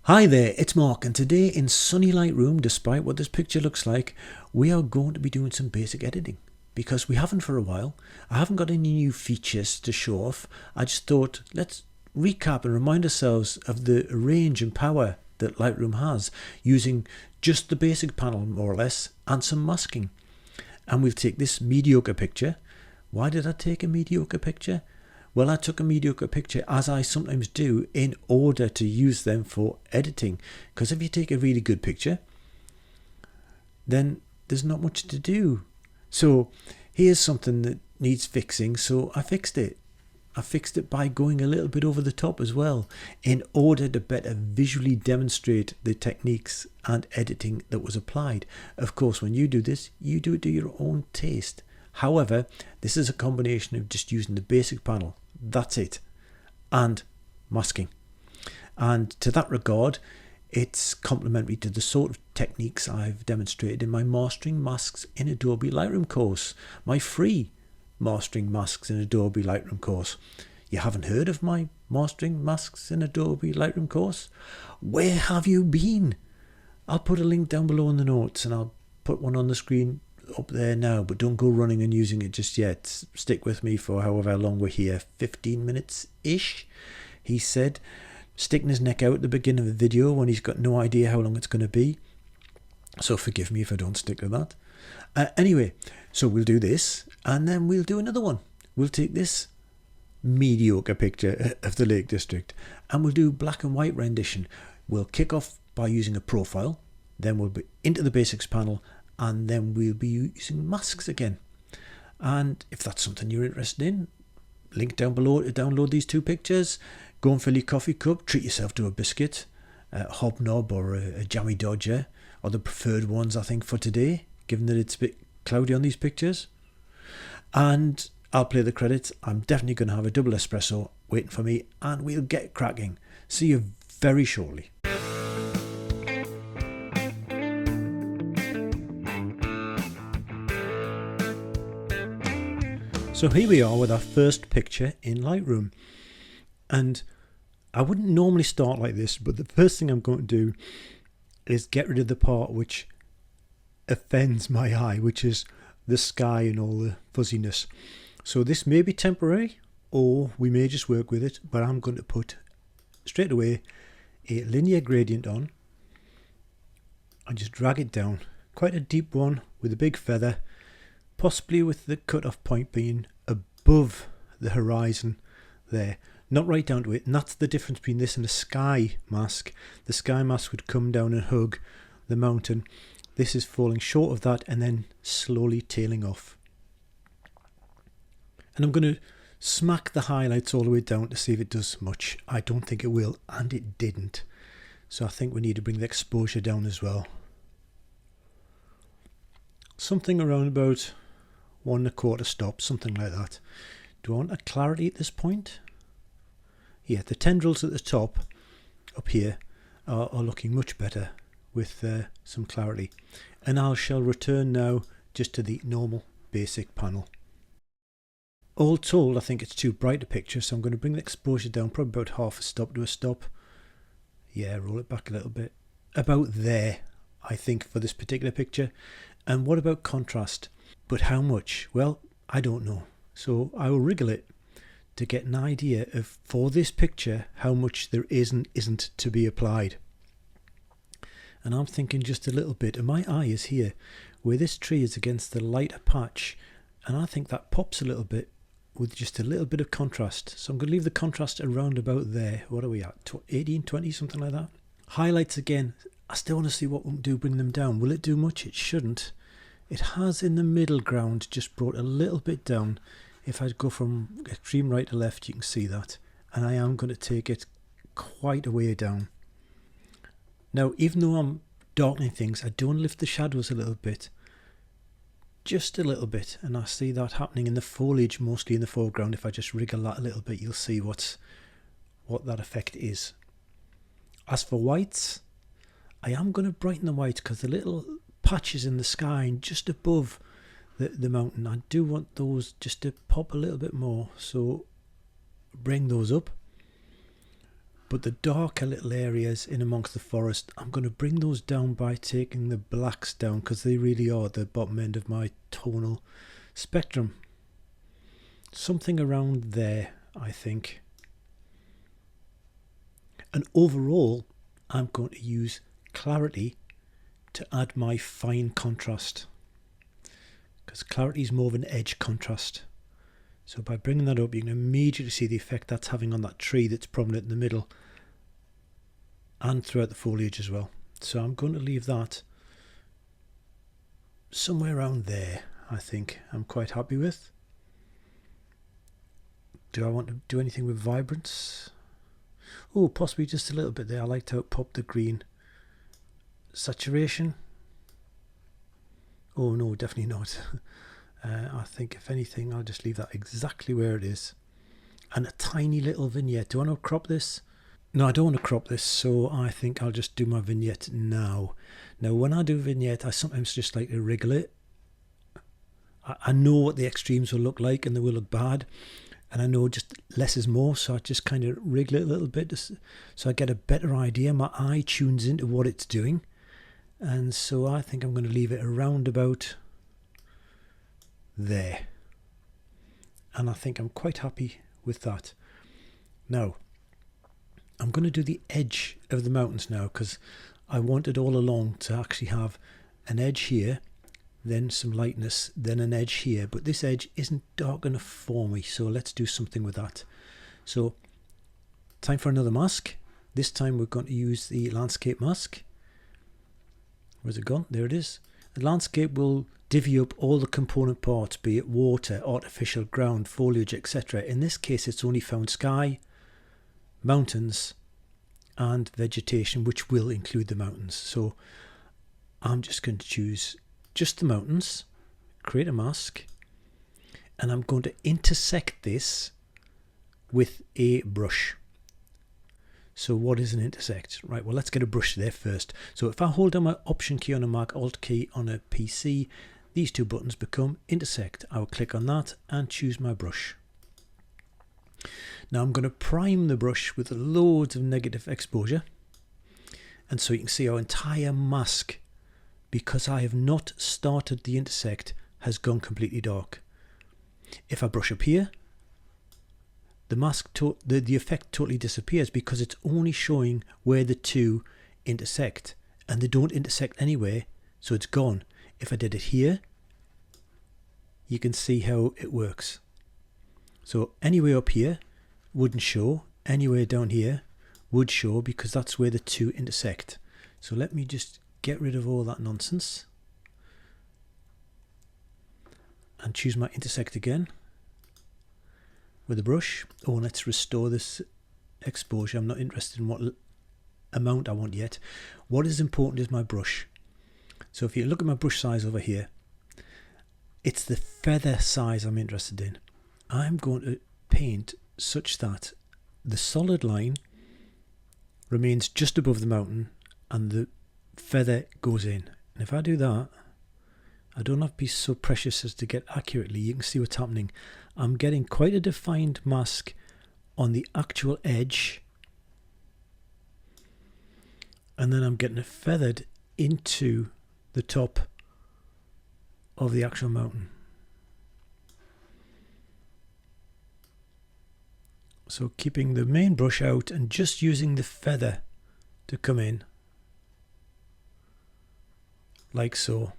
Hi there, it's Mark, and today in sunny Lightroom, despite what this picture looks like, we are going to be doing some basic editing because we haven't for a while. I haven't got any new features to show off. I just thought let's recap and remind ourselves of the range and power that Lightroom has using just the basic panel more or less and some masking. And we'll take this mediocre picture. Why did I take a mediocre picture? Well, I took a mediocre picture, as I sometimes do, in order to use them for editing. Because if you take a really good picture, then there's not much to do. So here's something that needs fixing, so I fixed it. I fixed it by going a little bit over the top as well, in order to better visually demonstrate the techniques and editing that was applied. Of course, when you do this, you do it to your own taste. However, this is a combination of just using the basic panel, that's it, and masking. And to that regard, it's complementary to the sort of techniques I've demonstrated in my Mastering Masks in Adobe Lightroom course, my free Mastering Masks in Adobe Lightroom course. You haven't heard of my Mastering Masks in Adobe Lightroom course? Where have you been? I'll put a link down below in the notes, and I'll put one on the screen up there now, but don't go running and using it just yet. Stick with me for however long we're here, 15 minutes ish, he said, sticking his neck out at the beginning of the video when he's got no idea how long it's going to be, so forgive me if I don't stick to that. Anyway, so we'll do this and then we'll do another one. We'll take this mediocre picture of the Lake District and we'll do black and white rendition. We'll kick off by using a profile, then we'll be into the basics panel, and then we'll be using masks again. And if that's something you're interested in, link down below to download these two pictures. Go and fill your coffee cup, treat yourself to a biscuit, a hobnob or a jammy dodger are the preferred ones I think for today, given that it's a bit cloudy on these pictures. And I'll play the credits. I'm definitely going to have a double espresso waiting for me, and we'll get cracking. See you very shortly. So here we are with our first picture in Lightroom, and I wouldn't normally start like this, but the first thing I'm going to do is get rid of the part which offends my eye, which is the sky and all the fuzziness. So this may be temporary, or we may just work with it, but I'm going to put straight away a linear gradient on and just drag it down, quite a deep one with a big feather, possibly with the cutoff point being above the horizon there, not right down to it. And that's the difference between this and a sky mask. The sky mask would come down and hug the mountain. This is falling short of that and then slowly tailing off. And I'm going to smack the highlights all the way down to see if it does much. I don't think it will, and it didn't. So I think we need to bring the exposure down as well. Something around about 1 1/4 stop, something like that. Do I want a clarity at this point? Yeah, the tendrils at the top up here are looking much better with some clarity. And I shall return now just to the normal basic panel. All told, I think it's too bright a picture, so I'm going to bring the exposure down probably about 1/2 stop to a stop. Yeah, roll it back a little bit. About there, I think, for this particular picture. And what about contrast? But how much? Well, I don't know. So I will wriggle it to get an idea of, for this picture, how much there is and isn't to be applied. And I'm thinking just a little bit, and my eye is here, where this tree is against the lighter patch, and I think that pops a little bit with just a little bit of contrast. So I'm going to leave the contrast around about there. What are we at? 18, 20, something like that. Highlights again. I still want to see what we'll do, bring them down. Will it do much? It shouldn't. It has in the middle ground just brought a little bit down. If I go from extreme right to left, you can see that. And I am going to take it quite a way down. Now, even though I'm darkening things, I do want to lift the shadows a little bit. Just a little bit. And I see that happening in the foliage, mostly in the foreground. If I just wriggle that a little bit, you'll see what that effect is. As for whites, I am going to brighten the whites because the little patches in the sky and just above the mountain, I do want those just to pop a little bit more, so bring those up. But the darker little areas in amongst the forest, I'm going to bring those down by taking the blacks down, because they really are the bottom end of my tonal spectrum. Something around there, I think. And overall, I'm going to use clarity to add my fine contrast, because clarity is more of an edge contrast. So by bringing that up, you can immediately see the effect that's having on that tree that's prominent in the middle and throughout the foliage as well. So I'm going to leave that somewhere around there. I think I'm quite happy with. Do I want to do anything with vibrance? Oh, possibly just a little bit there. I liked how it popped the green. Saturation? Oh no, definitely not. I think if anything, I'll just leave that exactly where it is. And a tiny little vignette. Do I want to crop this? No, I don't want to crop this, so I think I'll just do my vignette now. Now, when I do vignette, I sometimes just like to wriggle it. I know what the extremes will look like, and they will look bad. And I know just less is more, so I just kind of wriggle it a little bit so I get a better idea. My eye tunes into what it's doing. And so I think I'm going to leave it around about there. And I think I'm quite happy with that. Now, I'm going to do the edge of the mountains now, because I wanted all along to actually have an edge here, then some lightness, then an edge here. But this edge isn't dark enough for me, so let's do something with that. So, time for another mask. This time we're going to use the landscape mask. Where's it gone? There it is. The landscape will divvy up all the component parts, be it water, artificial ground, foliage, etc. In this case, it's only found sky, mountains, and vegetation, which will include the mountains. So I'm just going to choose just the mountains, create a mask, and I'm going to intersect this with a brush. So what is an intersect? Right, well, let's get a brush there first. So if I hold down my Option key on a Mac, Alt key on a PC, these two buttons become intersect. I will click on that and choose my brush. Now I'm going to prime the brush with loads of negative exposure. And so you can see our entire mask, because I have not started the intersect, has gone completely dark. If I brush up here, the mask, the effect totally disappears, because it's only showing where the two intersect, and they don't intersect anywhere, so it's gone. If I did it here, you can see how it works. So anywhere up here wouldn't show, anywhere down here would show, because that's where the two intersect. So let me just get rid of all that nonsense and choose my intersect again with a brush. Oh, let's restore this exposure. I'm not interested in what amount I want yet. What is important is my brush. So if you look at my brush size over here, it's the feather size I'm interested in. I'm going to paint such that the solid line remains just above the mountain and the feather goes in. And if I do that, I don't have to be so precious as to get accurately. You can see what's happening. I'm getting quite a defined mask on the actual edge, and then I'm getting it feathered into the top of the actual mountain. So keeping the main brush out and just using the feather to come in, like so.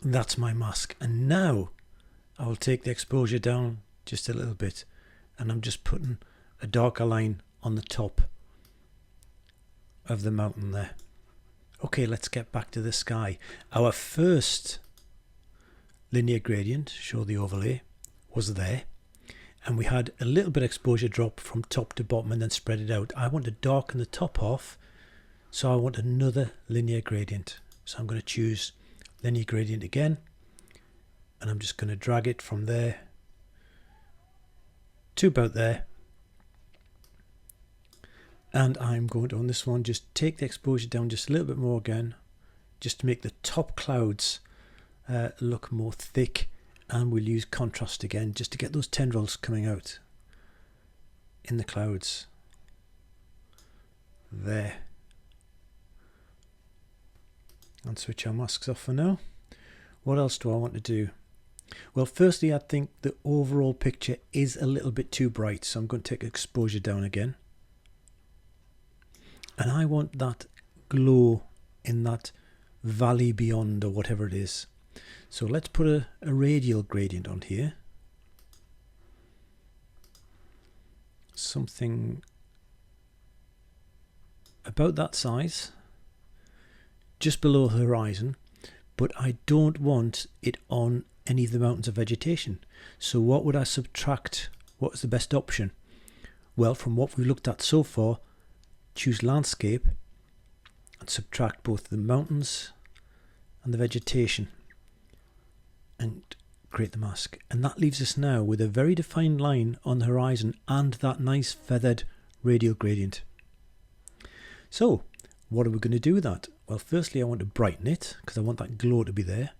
That's my mask. And now I'll take the exposure down just a little bit, and I'm just putting a darker line on the top of the mountain there. Okay, let's get back to the sky. Our first linear gradient, show the overlay, was there, and we had a little bit exposure drop from top to bottom and then spread it out. I want to darken the top half, so I want another linear gradient. So I'm going to choose linear gradient again, and I'm just going to drag it from there to about there, and I'm going to, on this one, just take the exposure down just a little bit more again, just to make the top clouds look more thick, and we'll use contrast again just to get those tendrils coming out in the clouds. there. And switch our masks off for now. What else do I want to do? Well, firstly, I think the overall picture is a little bit too bright, so I'm going to take exposure down again. And I want that glow in that valley beyond, or whatever it is. So let's put a radial gradient on here. Something about that size, just below the horizon, but I don't want it on any of the mountains of vegetation. So what would I subtract? What is the best option? Well, from what we've looked at so far, choose landscape and subtract both the mountains and the vegetation and create the mask. And that leaves us now with a very defined line on the horizon and that nice feathered radial gradient. So what are we going to do with that? Well, firstly, I want to brighten it because I want that glow to be there.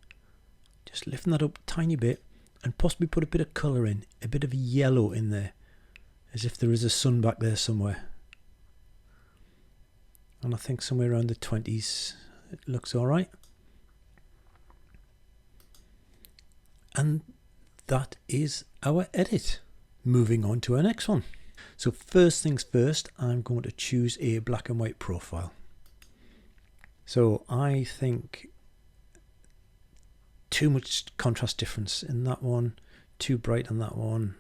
Just lifting that up a tiny bit and possibly put a bit of colour in, a bit of yellow in there, as if there is a sun back there somewhere. And I think somewhere around the 20s it looks alright. And that is our edit. Moving on to our next one. So first things first, I'm going to choose a black and white profile. So I think too much contrast difference in that one, too bright on that one.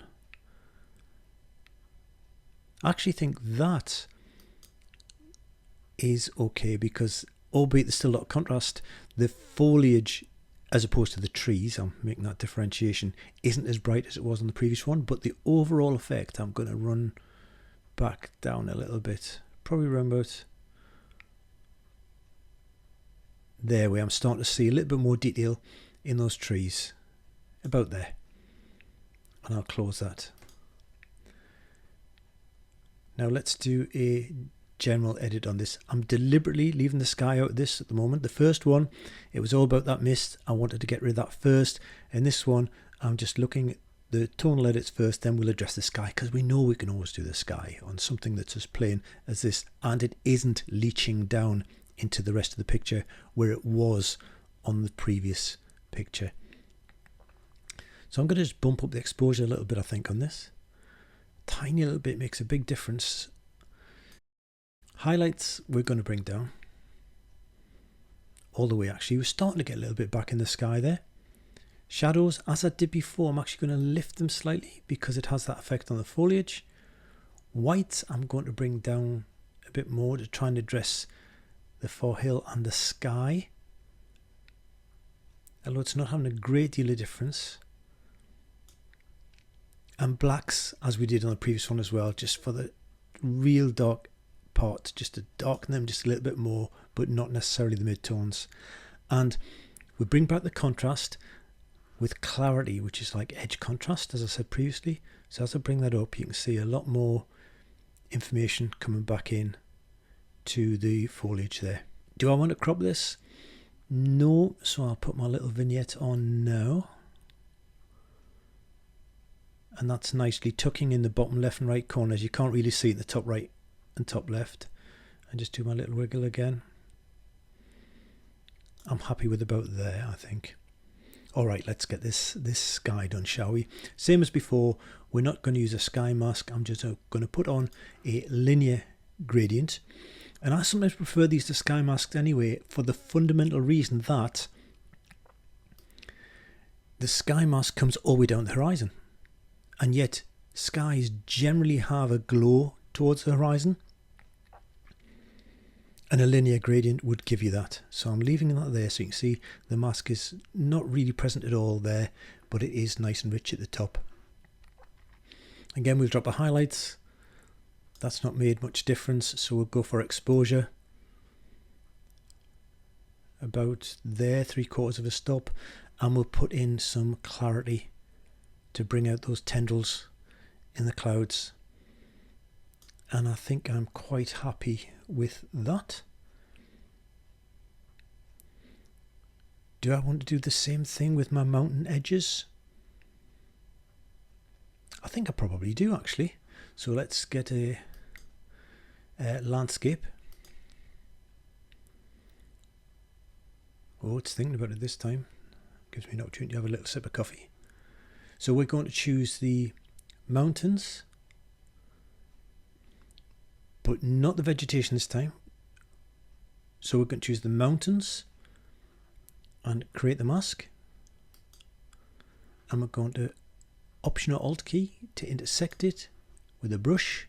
I actually think that is okay because, albeit there's still a lot of contrast, the foliage as opposed to the trees, I'm making that differentiation, isn't as bright as it was on the previous one, but the overall effect, I'm going to run back down a little bit, probably around about there, where I'm starting to see a little bit more detail in those trees, about there. And I'll close that. Now let's do a general edit on this. I'm deliberately leaving the sky out of this at the moment. The first one, it was all about that mist. I wanted to get rid of that first. And this one, I'm just looking at the tonal edits first, then we'll address the sky, because we know we can always do the sky on something that's as plain as this, and it isn't leaching down into the rest of the picture where it was on the previous picture. So I'm going to just bump up the exposure a little bit, I think, on this. Tiny little bit makes a big difference. Highlights we're going to bring down all the way. Actually, we're starting to get a little bit back in the sky there. Shadows, as I did before, I'm actually going to lift them slightly because it has that effect on the foliage. Whites I'm going to bring down a bit more to try and address the forehill and the sky, although it's not having a great deal of difference. And blacks, as we did on the previous one as well, just for the real dark part, just to darken them just a little bit more, but not necessarily the mid-tones. And we bring back the contrast with clarity, which is like edge contrast, as I said previously. So as I bring that up, you can see a lot more information coming back in to the foliage there. Do I want to crop this? No, so I'll put my little vignette on now. And that's nicely tucking in the bottom left and right corners. You can't really see it, the top right and top left. And just do my little wiggle again. I'm happy with about there, I think. Alright, let's get this sky done, shall we? Same as before, we're not going to use a sky mask. I'm just going to put on a linear gradient. And I sometimes prefer these to sky masks anyway, for the fundamental reason that the sky mask comes all the way down the horizon. And yet skies generally have a glow towards the horizon, and a linear gradient would give you that. So I'm leaving that there so you can see the mask is not really present at all there, but it is nice and rich at the top. Again, we'll drop the highlights. That's not made much difference, so we'll go for exposure about there, 3/4 of a stop, and we'll put in some clarity to bring out those tendrils in the clouds. And I think I'm quite happy with that. Do I want to do the same thing with my mountain edges? I think I probably do, actually. So let's get a landscape Oh, it's thinking about it this time. Gives me an opportunity to have a little sip of coffee. So we're going to choose the mountains, but not the vegetation this time. So we're going to choose the mountains and create the mask. And we're going to Option or Alt key to intersect it with a brush.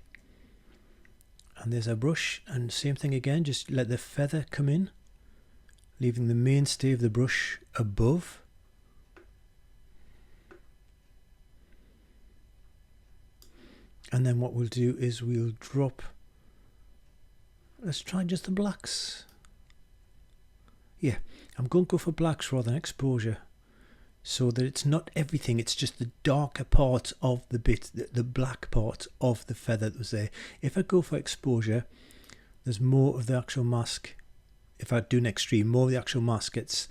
And there's our brush, and same thing again, just let the feather come in, leaving the mainstay of the brush above. And then what we'll do is we'll drop, let's try just the blacks. Yeah, I'm going to go for blacks rather than exposure, so that it's not everything, it's just the darker part of the bit, the black part of the feather that was there. If I go for exposure, there's more of the actual mask. If I do an extreme, more of the actual mask gets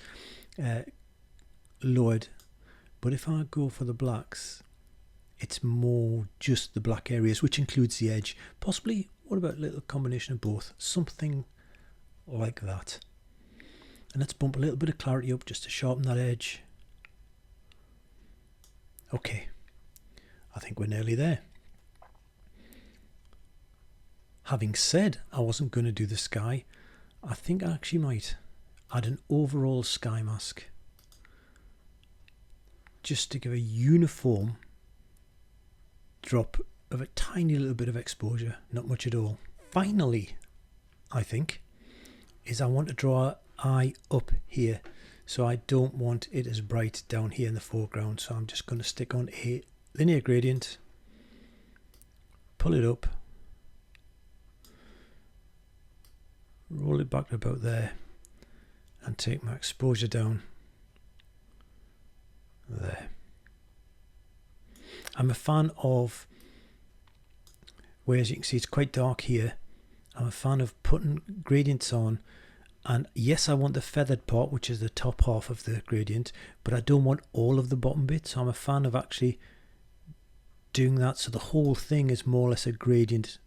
lowered. But if I go for the blacks, it's more just the black areas, which includes the edge. Possibly, what about a little combination of both? Something like that. And let's bump a little bit of clarity up just to sharpen that edge. Okay, I think we're nearly there. Having said I wasn't going to do the sky, I think I actually might add an overall sky mask, just to give a uniform drop of a tiny little bit of exposure, not much at all. Finally, I think, is I want to draw an eye up here. So I don't want it as bright down here in the foreground. So I'm just going to stick on a linear gradient, pull it up, roll it back to about there, and take my exposure down there. I'm a fan of, whereas you can see it's quite dark here, I'm a fan of putting gradients on. And yes, I want the feathered part, which is the top half of the gradient, but I don't want all of the bottom bit. So I'm a fan of actually doing that, so the whole thing is more or less a gradient,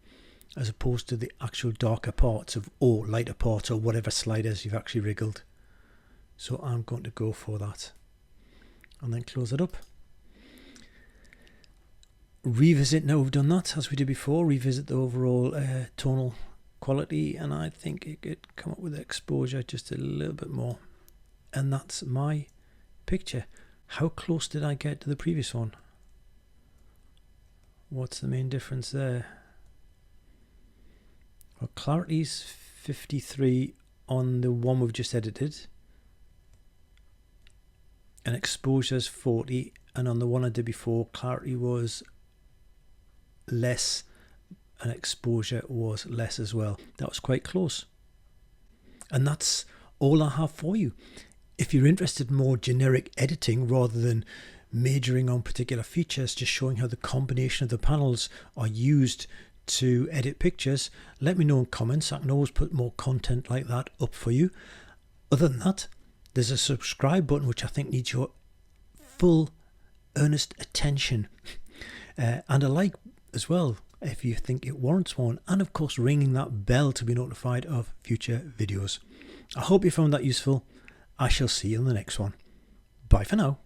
as opposed to the actual darker parts of, or lighter parts, or whatever sliders you've actually wriggled. So I'm going to go for that, and then close it up. Revisit, now we've done that as we did before, revisit the overall tonal quality, and I think it could come up with exposure just a little bit more. And that's my picture. How close did I get to the previous one? What's the main difference there? Well, clarity's 53 on the one we've just edited, and exposure's 40, and on the one I did before, clarity was less and exposure was less as well. That was quite close. And that's all I have for you. If you're interested in more generic editing rather than majoring on particular features, just showing how the combination of the panels are used to edit pictures, let me know in comments. I can always put more content like that up for you. Other than that, there's a subscribe button which I think needs your full earnest attention, and a like as well if you think it warrants one, and of course ringing that bell to be notified of future videos. I hope you found that useful. I shall see you in the next one. Bye for now.